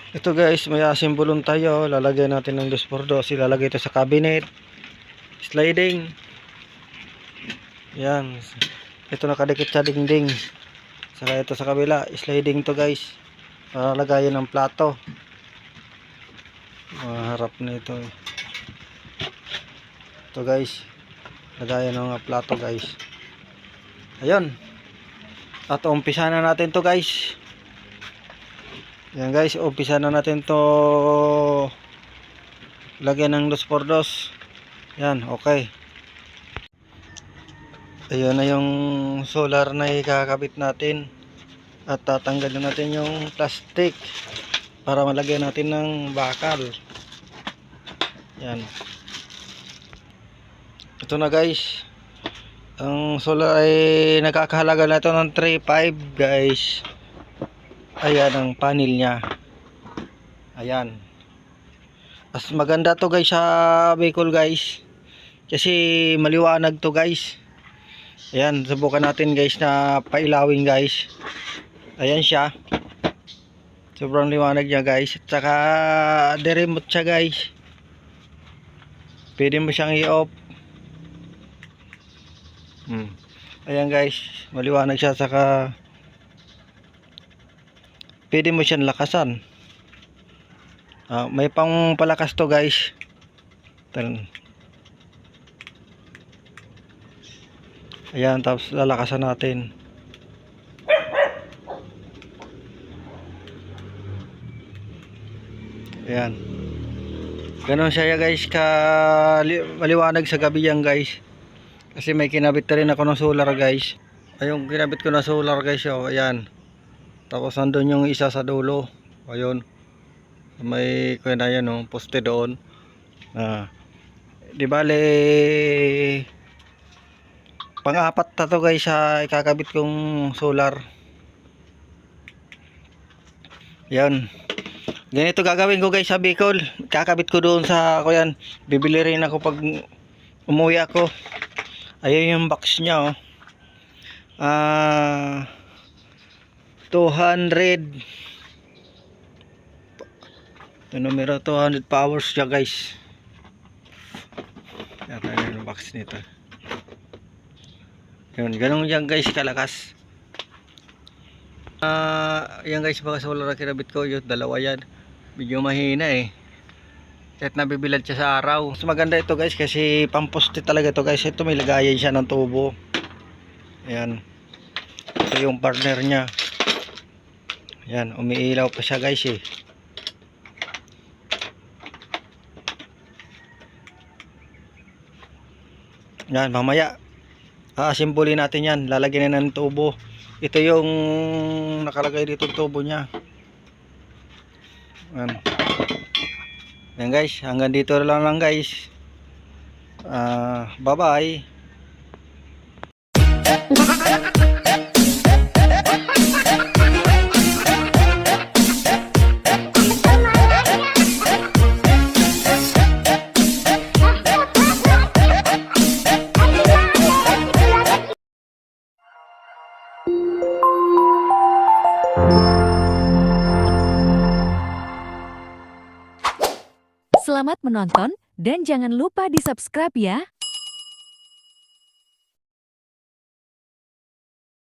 Ito guys, may asimbulon tayo. Lalagyan natin ng 2x2. Ilalagay ito sa cabinet. Sliding. Yan. Ito nakadikit sa dingding. Saka ito sa kabila. Sliding to guys. Para lagayan ng plato. Maharap na ito. Ito guys. Lagayan ng mga plato guys. Ayun. At umpisa na natin to guys. Yan guys, umpisa na natin to lagyan ng 2x2. Yan, okay. Ayun na yung solar na ikakabit natin. At tatanggalin natin yung plastic para malagyan natin ng bakal. Yan. Ito na guys. Ang solar ay nagkakahalaga na ito ng 3.5 guys. Ayan ang panel niya. Ayan. Mas maganda to guys sa Bicol guys. Kasi maliwanag to guys. Ayan, subukan natin guys na pailawin guys. Ayan siya. Sobrang liwanag niya guys. At saka remote siya guys. Pwede mo siyang i-off. Ayan guys, maliwanag siya. Saka pwede mo siyang lakasan. May pang palakas to guys. Ayan, tapos lalakasan natin. Ayan. Ganon siya guys, maliwanag sa gabi yan guys. Kasi may kinabit na rin ako ng solar guys. Ayun, kinabit ko na solar guys. Oh, ayan. Tapos nandun yung isa sa dulo. Ayun. May kuya na yan, oh, poste doon. Di bale pang-apat na to guys sa ikakabit kong solar. Yan. Ganito gagawin ko guys sa Bicol. Kakabit ko doon sa ako yan. Bibili rin ako pag umuwi ako. Ayun yung box nya, oh. 200 ito numero 200 powers siya guys. Yan yung box nito. Yun, ganun yan guys kalakas. Yan guys, baka solar na kinabit ko. Yung dalawa yan, medyo mahina eh. Kahit nabibilad siya sa araw. Mas maganda ito guys kasi pamposte talaga ito guys. Ito may lagayan siya ng tubo. Ayan. Ito yung partner nya. Ayan, umiilaw pa siya guys eh. Yan, mamaya aasimbulin natin yan. Lalagyan na ng tubo. Ito yung nakalagay dito yung tubo nya. Yan. Yan guys, hanggang dito lang guys. Bye bye. Selamat menonton dan jangan lupa di-subscribe ya.